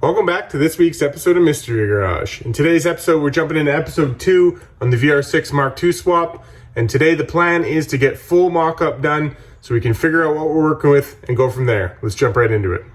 Welcome back to this week's episode of Mystery Garage. In today's episode, we're jumping into episode 2 on the VR6 Mk2 swap. And today the plan is to get full mock-up done so we can figure out what we're working with and go from there. Let's jump right into it.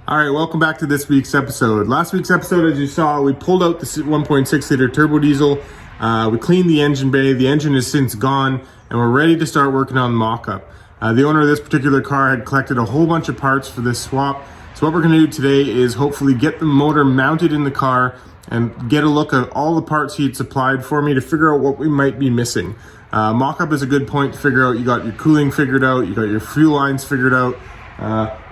Alright, welcome back to this week's episode. Last week's episode, as you saw, we pulled out the 1.6 liter turbo diesel. We cleaned the engine bay. The engine is since gone, and we're ready to start working on mock-up. The owner of this particular car had collected a whole bunch of parts for this swap. So what we're going to do today is hopefully get the motor mounted in the car and get a look at all the parts he had supplied for me to figure out what we might be missing. Mock-up is a good point to figure out. You got your cooling figured out, you got your fuel lines figured out.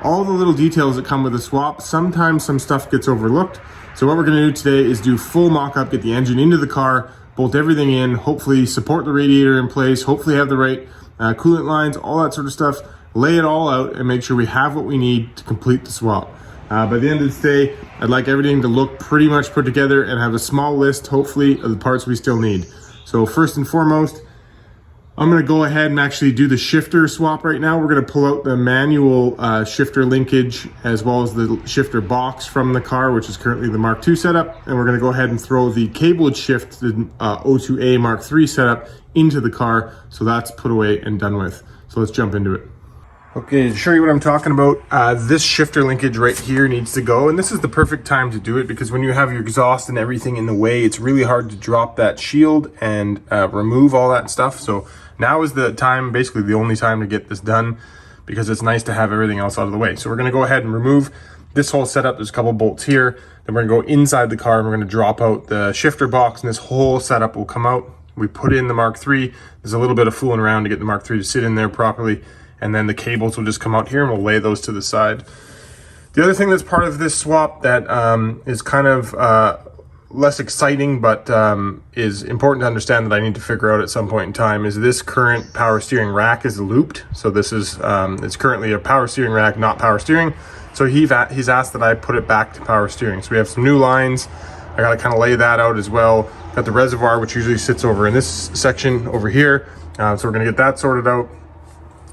All the little details that come with a swap. Sometimes some stuff gets overlooked. So what we're going to do today is do full mock-up, get the engine into the car, bolt everything in, hopefully support the radiator in place, hopefully have the right coolant lines, all that sort of stuff, lay it all out and make sure we have what we need to complete the swap. By the end of this day, I'd like everything to look pretty much put together and have a small list, hopefully, of the parts we still need. So first and foremost, I'm going to go ahead and actually do the shifter swap right now. We're going to pull out the manual shifter linkage as well as the shifter box from the car, which is currently the Mk2 setup. And we're going to go ahead and throw the cabled shift, the O2A Mark III setup into the car. So that's put away and done with. So let's jump into it. Okay, to show you what I'm talking about, this shifter linkage right here needs to go, and this is the perfect time to do it because when you have your exhaust and everything in the way, it's really hard to drop that shield and remove all that stuff. So now is the time, basically the only time to get this done because it's nice to have everything else out of the way. So we're gonna go ahead and remove this whole setup. There's a couple bolts here. Then we're gonna go inside the car and we're gonna drop out the shifter box and this whole setup will come out. We put in the Mark III. There's a little bit of fooling around to get the Mark III to sit in there properly. And then the cables will just come out here and we'll lay those to the side. The other thing that's part of this swap that is kind of less exciting, but is important to understand that I need to figure out at some point in time is this current power steering rack is looped. So this is, it's currently a power steering rack, not power steering. So he's asked that I put it back to power steering. So we have some new lines. I gotta kind of lay that out as well. Got the reservoir, which usually sits over in this section over here. So we're gonna get that sorted out.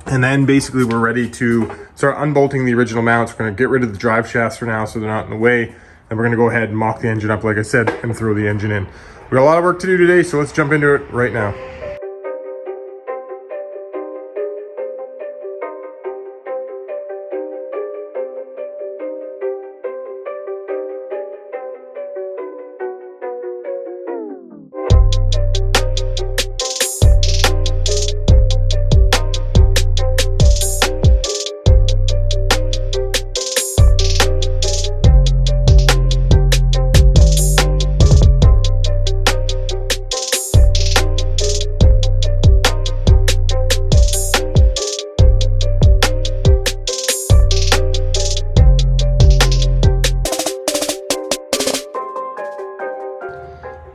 And then basically we're ready to start unbolting the original mounts. We're gonna get rid of the drive shafts for now so they're not in the way. And we're gonna go ahead and mock the engine up, like I said, and throw the engine in. We got a lot of work to do today, so let's jump into it right now.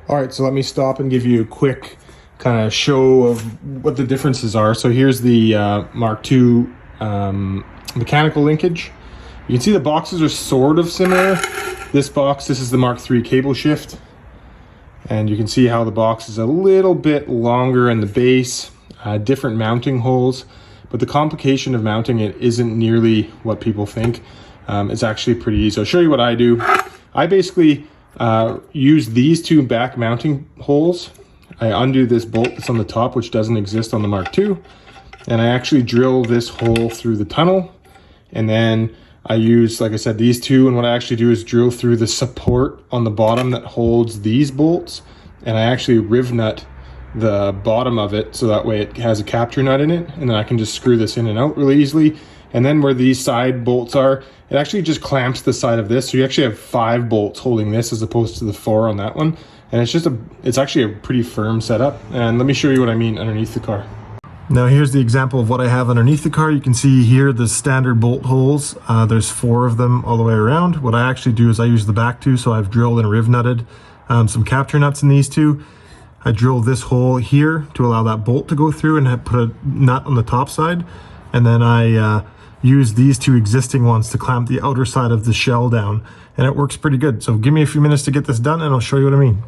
All right, so let me stop and give you a quick kind of show of what the differences are. So here's the Mk2 mechanical linkage. You can see the boxes are sort of similar. This is the Mark III cable shift. And you can see how the box is a little bit longer in the base, different mounting holes. But the complication of mounting it isn't nearly what people think. It's actually pretty easy. I'll show you what I do. I basically use these two back mounting holes. I undo this bolt that's on the top, which doesn't exist on the Mark II, and I actually drill this hole through the tunnel. And then I use, like I said, these two, and what I actually do is drill through the support on the bottom that holds these bolts, and I actually riv nut the bottom of it so that way it has a capture nut in it, and then I can just screw this in and out really easily. And then where these side bolts are, it actually just clamps the side of this. So you actually have 5 bolts holding this as opposed to the 4 on that one. and it's actually a pretty firm setup. And let me show you what I mean underneath the car. Now here's the example of what I have underneath the car. You can see here the standard bolt holes. There's 4 of them all the way around. What I actually do is I use the back 2, so I've drilled and riv nutted some capture nuts in these 2. I drill this hole here to allow that bolt to go through, and I put a nut on the top side, and then I use these 2 existing ones to clamp the outer side of the shell down, and it works pretty good. So give me a few minutes to get this done and I'll show you what I mean.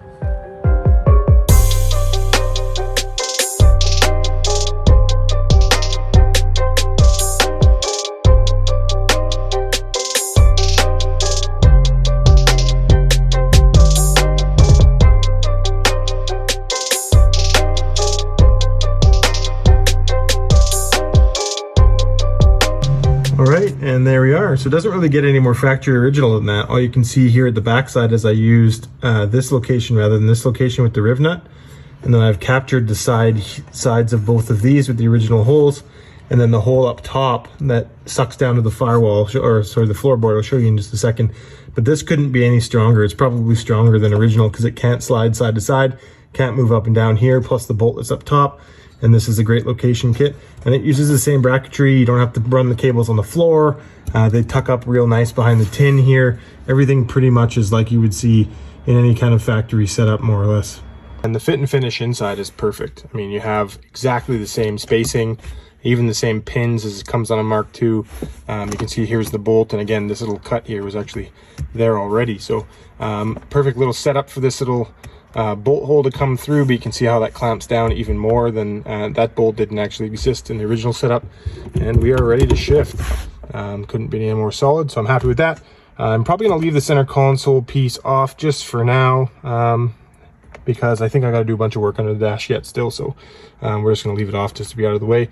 Alright, and there we are. So it doesn't really get any more factory original than that. All you can see here at the back side is I used this location rather than this location with the riv nut. And then I've captured the sides of both of these with the original holes. And then the hole up top that sucks down to the firewall, or sorry, the floorboard, I'll show you in just a second. But this couldn't be any stronger. It's probably stronger than original because it can't slide side to side, can't move up and down here, plus the bolt that's up top. And this is a great location kit, and it uses the same bracketry. You don't have to run the cables on the floor. They tuck up real nice behind the tin here. Everything pretty much is like you would see in any kind of factory setup, more or less. And the fit and finish inside is perfect. I mean, you have exactly the same spacing, even the same pins as it comes on a Mark II. You can see here's the bolt, and again, this little cut here was actually there already. So perfect little setup for this little bolt hole to come through, but you can see how that clamps down even more than that bolt didn't actually exist in the original setup. And we are ready to shift. Couldn't be any more solid, so I'm happy with that. I'm probably going to leave the center console piece off just for now, because I think I got to do a bunch of work under the dash yet still, so we're just going to leave it off just to be out of the way.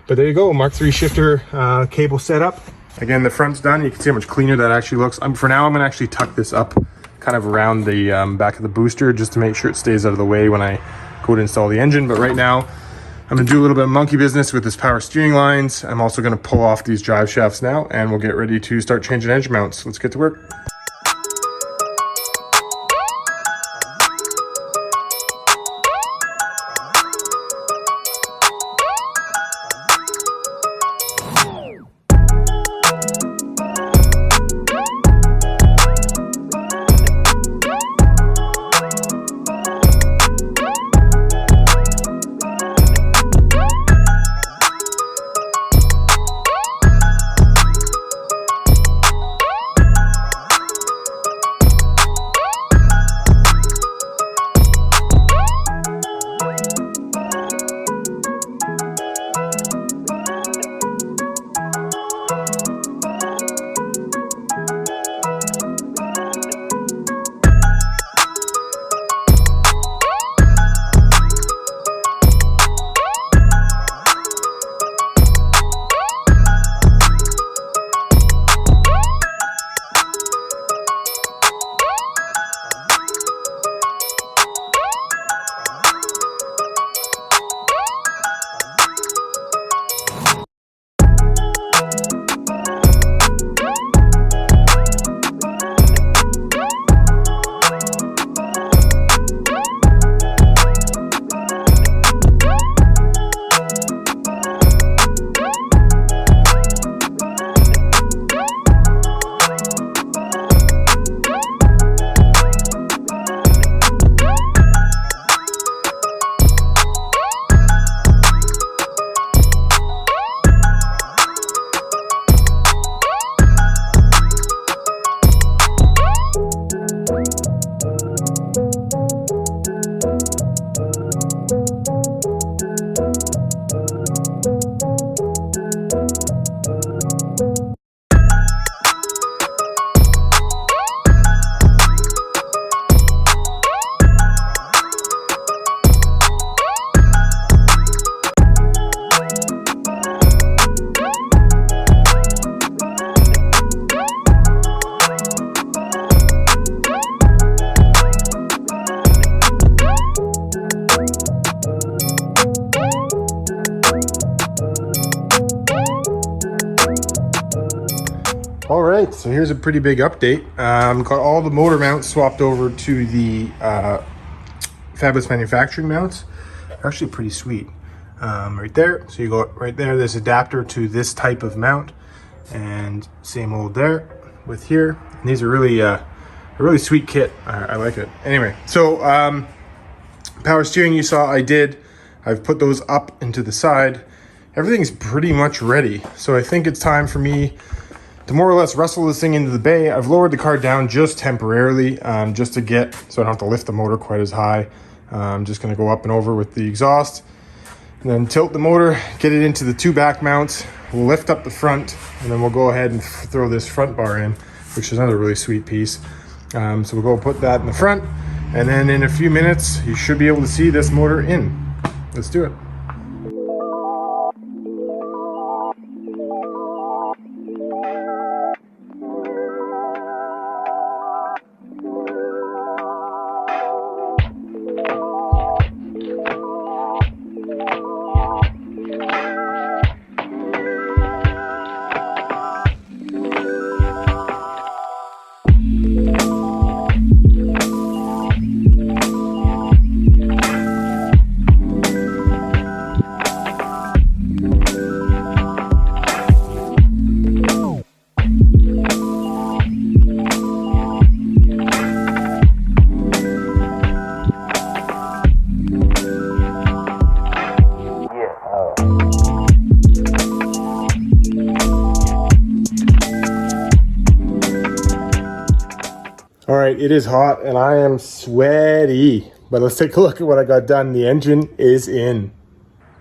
But there you go, Mark III shifter cable setup. Again, the front's done. You can see how much cleaner that actually looks. For now, I'm going to actually tuck this up kind of around the back of the booster just to make sure it stays out of the way when I go to install the engine. But right now I'm gonna do a little bit of monkey business with this power steering lines. I'm also gonna pull off these drive shafts now, and we'll get ready to start changing engine mounts. Let's get to work. All right, so here's a pretty big update. Got all the motor mounts swapped over to the Fabulous Manufacturing mounts. They're actually pretty sweet. Right there, so you go right there, there's adapter to this type of mount, and same old there with here. And these are really a really sweet kit. I like it. Anyway, so power steering, you saw I've put those up into the side. Everything's pretty much ready, so I think it's time for me to more or less wrestle this thing into the bay. I've lowered the car down just temporarily, just to get, so I don't have to lift the motor quite as high. I'm just gonna go up and over with the exhaust, and then tilt the motor, get it into the 2 back mounts. We'll lift up the front, and then we'll go ahead and throw this front bar in, which is another really sweet piece. So we'll go put that in the front, and then in a few minutes, you should be able to see this motor in. Let's do it. All right, it is hot and I am sweaty, but let's take a look at what I got done. The engine is in.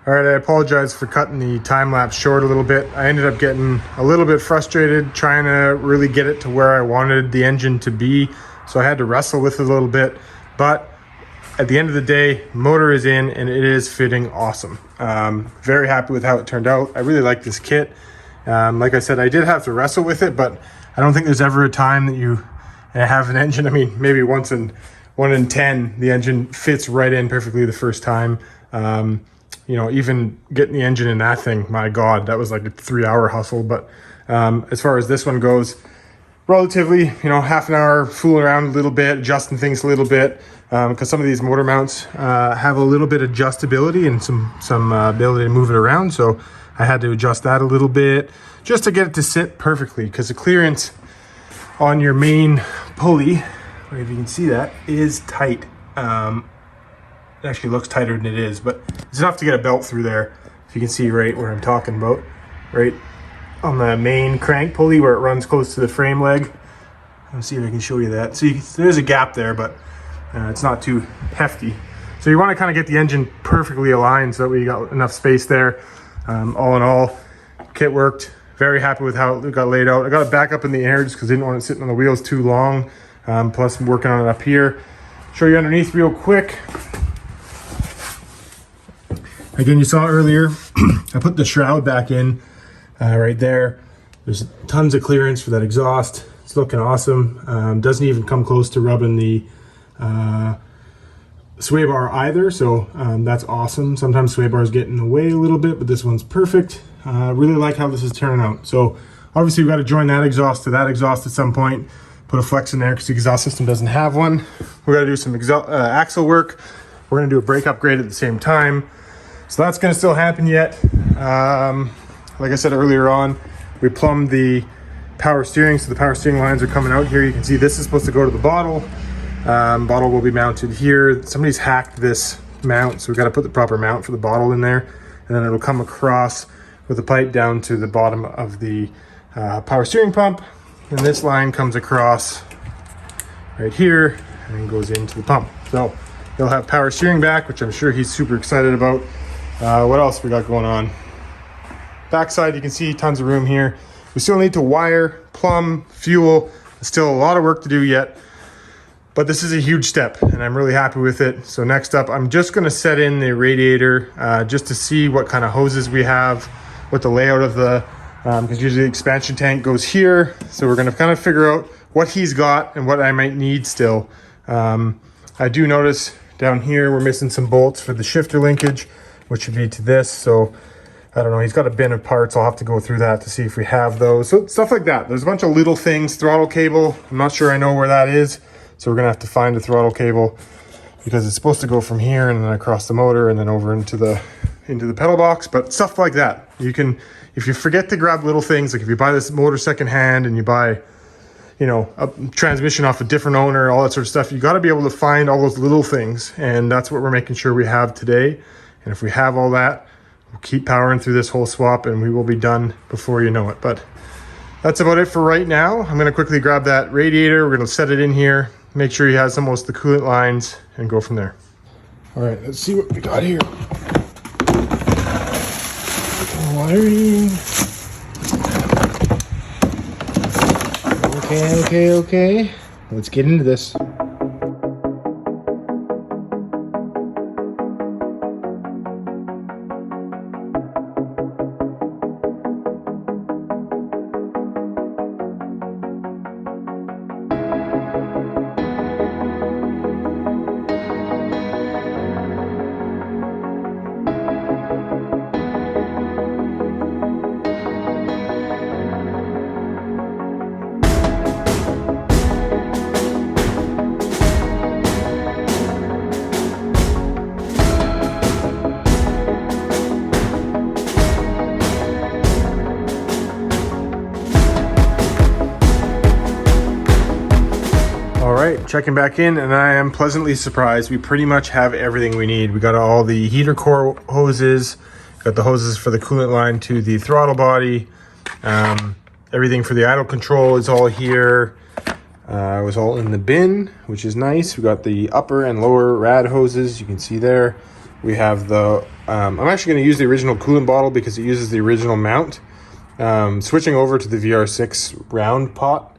All right, I apologize for cutting the time lapse short a little bit. I ended up getting a little bit frustrated trying to really get it to where I wanted the engine to be. So I had to wrestle with it a little bit, but at the end of the day, motor is in and it is fitting awesome. Very happy with how it turned out. I really like this kit. Like I said, I did have to wrestle with it, but I don't think there's ever a time that you have an engine. I mean, maybe 1 in 10, the engine fits right in perfectly the first time. You know, even getting the engine in that thing, my God, that was like a 3-hour hustle. But as far as this one goes, relatively, you know, half an hour fooling around a little bit, adjusting things a little bit, because some of these motor mounts have a little bit of adjustability and some ability to move it around. So I had to adjust that a little bit just to get it to sit perfectly, because the clearance on your main pulley, if you can see that, is tight. It actually looks tighter than it is, but it's enough to get a belt through there. If you can see right where I'm talking about, right on the main crank pulley where it runs close to the frame leg. Let's see if I can show you that. See, there's a gap there, but it's not too hefty. So you want to kind of get the engine perfectly aligned so that way you got enough space there. All in all, kit worked. Very happy with how it got laid out. I got it back up in the air just because I didn't want it sitting on the wheels too long. Plus I'm working on it up here. Show you underneath real quick. Again, you saw earlier, I put the shroud back in right there. There's tons of clearance for that exhaust. It's looking awesome. Doesn't even come close to rubbing the sway bar either, so that's awesome. Sometimes sway bars get in the way a little bit, but this one's perfect. Really like how this is turning out. So obviously we've got to join that exhaust to that exhaust at some point. Put a flex in there because the exhaust system doesn't have one. We're going to do some axle work. We're going to do a brake upgrade at the same time. So that's going to still happen yet. Like I said earlier on, we plumbed the power steering, so the power steering lines are coming out here. You can see this is supposed to go to the bottle. Bottle will be mounted here. Somebody's hacked this mount, so we've got to put the proper mount for the bottle in there, and then it'll come across with a pipe down to the bottom of the power steering pump, and this line comes across right here and then goes into the pump. So they'll have power steering back, which I'm sure he's super excited about. What else we got going on? Backside, you can see tons of room here. We still need to wire, plumb, fuel. There's still a lot of work to do yet, but this is a huge step and I'm really happy with it. So next up, I'm just gonna set in the radiator just to see what kind of hoses we have, what the layout of the, because usually the expansion tank goes here. So we're gonna kind of figure out what he's got and what I might need still. I do notice down here, we're missing some bolts for the shifter linkage, which should be to this. So I don't know, he's got a bin of parts. I'll have to go through that to see if we have those. So stuff like that. There's a bunch of little things. Throttle cable, I'm not sure I know where that is. So we're gonna have to find a throttle cable. because it's supposed to go from here and then across the motor and then over into the pedal box. But stuff like that, you can, if you forget to grab little things, like if you buy this motor secondhand and you buy, you know, a transmission off a different owner, all that sort of stuff, you got to be able to find all those little things, and that's what we're making sure we have today. And if we have all that, we'll keep powering through this whole swap and we will be done before you know it. But that's about it for right now. I'm going to quickly grab that radiator. We're going to set it in here, make sure he has the most of the coolant lines, and go from there. All right, let's see what we got here. Wiring. Okay. Let's get into this. Checking back in, and I am pleasantly surprised. We pretty much have everything we need. We got all the heater core hoses, got the hoses for the coolant line to the throttle body. Everything for the idle control is all here. It was all in the bin, which is nice. We got the upper and lower rad hoses, you can see there. We have the, I'm actually going to use the original coolant bottle because it uses the original mount. Switching over to the VR6 round pot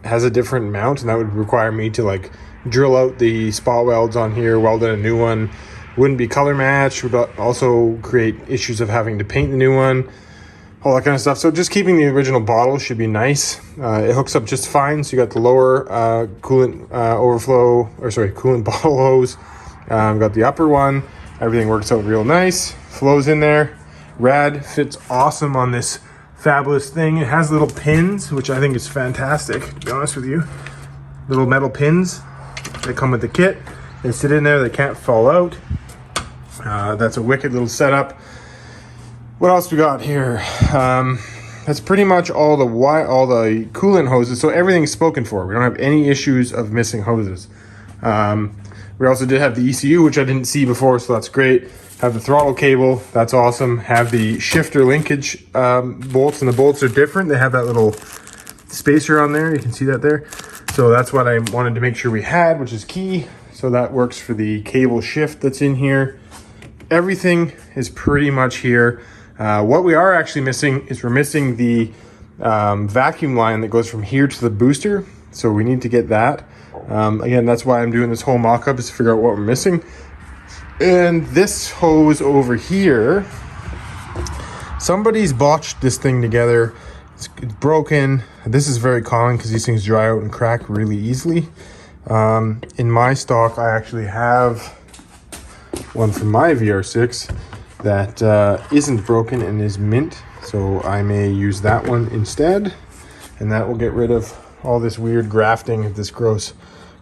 has a different mount, and that would require me to like drill out the spot welds on here, weld in a new one. Wouldn't be color matched, would also create issues of having to paint the new one, all that kind of stuff. So just keeping the original bottle should be nice. It hooks up just fine. So you got the lower coolant coolant bottle hose. Got the upper one. Everything works out real nice. Flows in there. Rad, fits awesome on this fabulous thing. It has little pins, which I think is fantastic, to be honest with you. Little metal pins that come with the kit. They sit in there, they can't fall out. That's a wicked little setup. What else we got here? That's pretty much all the coolant hoses, so everything's spoken for. We don't have any issues of missing hoses. We also did have the ECU, which I didn't see before, so that's great. Have the throttle cable, that's awesome. Have the shifter linkage bolts, and the bolts are different. They have that little spacer on there, you can see that there. So that's what I wanted to make sure we had, which is key. So that works for the cable shift that's in here. Everything is pretty much here. What we are actually missing is we're missing the vacuum line that goes from here to the booster. So we need to get that. Again, that's why I'm doing this whole mock-up, is to figure out what we're missing. And this hose over here, somebody's botched this thing together. It's broken. This is very common because these things dry out and crack really easily. In my stock, I actually have one from my VR6 that isn't broken and is mint. So I may use that one instead. And that will get rid of all this weird grafting of this gross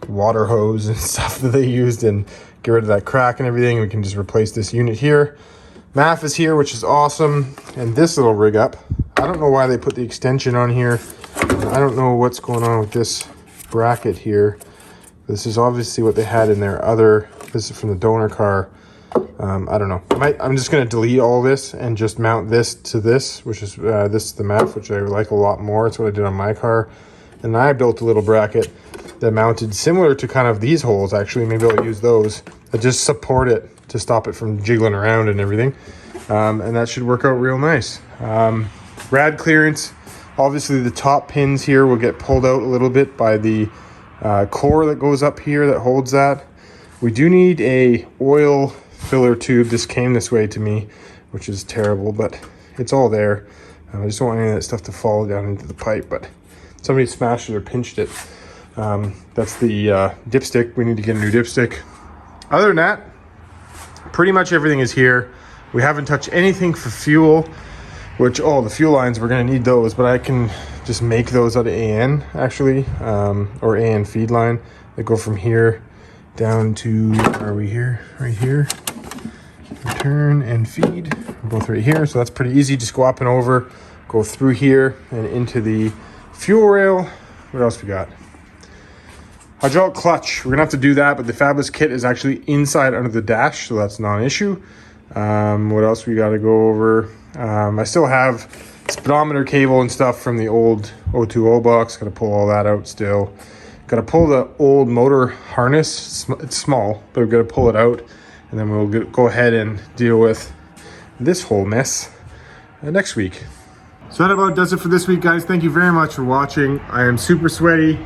water hose and stuff that they used, and get rid of that crack and everything. We can just replace this unit here. MAF is here, which is awesome. And this little rig up, I don't know why they put the extension on here. I don't know what's going on with this bracket here. This is obviously what they had in their other, this is from the donor car. I don't know. I'm just going to delete all this and just mount this to this, which is this is the MAF, which I like a lot more. It's what I did on my car. And I built a little bracket that mounted similar to kind of these holes, actually. Maybe I'll use those that just support it to stop it from jiggling around and everything. And that should work out real nice. Rad clearance. Obviously the top pins here will get pulled out a little bit by the core that goes up here that holds that. We do need a oil filler tube. This came this way to me, which is terrible, but it's all there. I just don't want any of that stuff to fall down into the pipe, but somebody smashed it or pinched it. That's the dipstick. We need to get a new dipstick. Other than that, pretty much everything is here. We haven't touched anything for fuel, which, the fuel lines, we're going to need those, but I can just make those out of AN, actually, or AN feed line that go from here down to, are we here? Right here. Return and feed, both right here. So that's pretty easy. Just go up and over, go through here and into the fuel rail. What else we got? Hydraulic clutch. We're gonna have to do that, but the fabless kit is actually inside under the dash, so that's not an issue. What else we got to go over? I still have speedometer cable and stuff from the old O2O box. Got to pull all that out still. Got to pull the old motor harness. It's small, but we've got to pull it out, and then we'll go ahead and deal with this whole mess next week. So that about does it for this week, guys. Thank you very much for watching. I am super sweaty.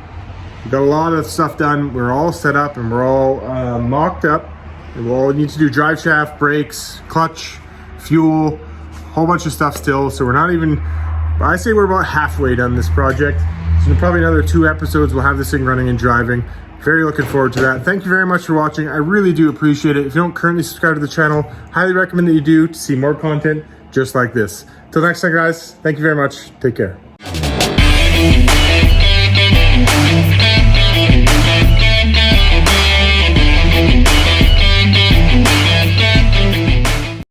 We got a lot of stuff done. We're all set up and we're all mocked up. And we'll need to do drive shaft, brakes, clutch, fuel, whole bunch of stuff still. So we're not even, I say we're about halfway done this project. So in probably another 2 episodes, we'll have this thing running and driving. Very looking forward to that. Thank you very much for watching. I really do appreciate it. If you don't currently subscribe to the channel, highly recommend that you do to see more content just like this. Till next time, guys, thank you very much. Take care.